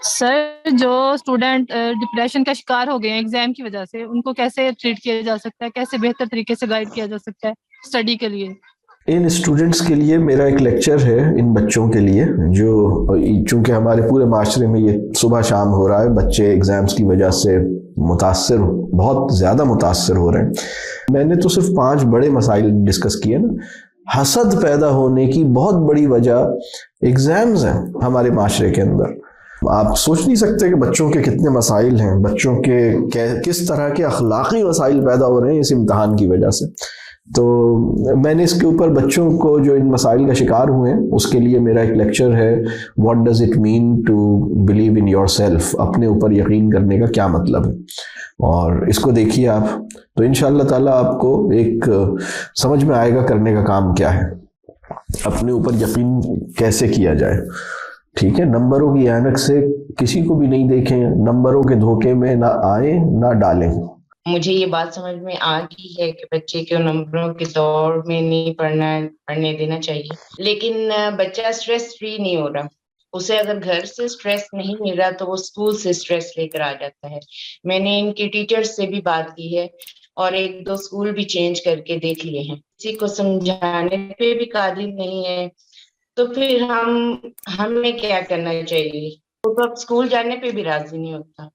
سر جو student depression کا شکار ہو گئے ہیں ایگزام کی وجہ سے، ان کو کیسے ٹریٹ کیا جا سکتا ہے، کیسے بہتر طریقے سے گائیڈ کیا جا سکتا ہے اسٹڈی کے لیے؟ ان اسٹوڈنٹس کے لیے میرا ایک لیکچر ہے، ان بچوں کے لیے جو چونکہ ہمارے پورے معاشرے میں یہ صبح شام ہو رہا ہے، بچے ایگزامز کی وجہ سے بہت زیادہ متاثر ہو رہے ہیں۔ میں نے تو صرف 5 بڑے مسائل ڈسکس کیے نا۔ حسد پیدا ہونے کی بہت بڑی وجہ ایگزامز ہیں ہمارے معاشرے کے اندر۔ آپ سوچ نہیں سکتے کہ بچوں کے کتنے مسائل ہیں، بچوں کے کس طرح کے اخلاقی مسائل پیدا ہو رہے ہیں اس امتحان کی وجہ سے۔ تو میں نے اس کے اوپر بچوں کو جو ان مسائل کا شکار ہوئے ہیں اس کے لیے میرا ایک لیکچر ہے، what does it mean to believe in yourself, اپنے اوپر یقین کرنے کا کیا مطلب ہے، اور اس کو دیکھیے آپ تو انشاءاللہ تعالیٰ آپ کو ایک سمجھ میں آئے گا کرنے کا کام کیا ہے، اپنے اوپر یقین کیسے کیا جائے۔ ٹھیک ہے، نمبروں کی اینک سے کسی کو بھی نہیں دیکھیں، نمبروں کے دھوکے میں نہ آئیں نہ ڈالیں۔ مجھے یہ بات سمجھ میں آ گئی ہے کہ بچے کو نمبروں کے دور میں نہیں پڑھنے دینا چاہیے، لیکن بچہ سٹریس فری نہیں ہو رہا۔ اسے اگر گھر سے سٹریس نہیں مل رہا تو وہ اسکول سے سٹریس لے کر آ جاتا ہے۔ میں نے ان کے ٹیچرز سے بھی بات کی ہے اور 1-2 اسکول بھی چینج کر کے دیکھ لیے ہیں، کسی کو سمجھانے پہ بھی قادر نہیں ہے، تو پھر ہمیں کیا کرنا چاہیے؟ وہ تو اب اسکول جانے پہ بھی راضی نہیں ہوتا۔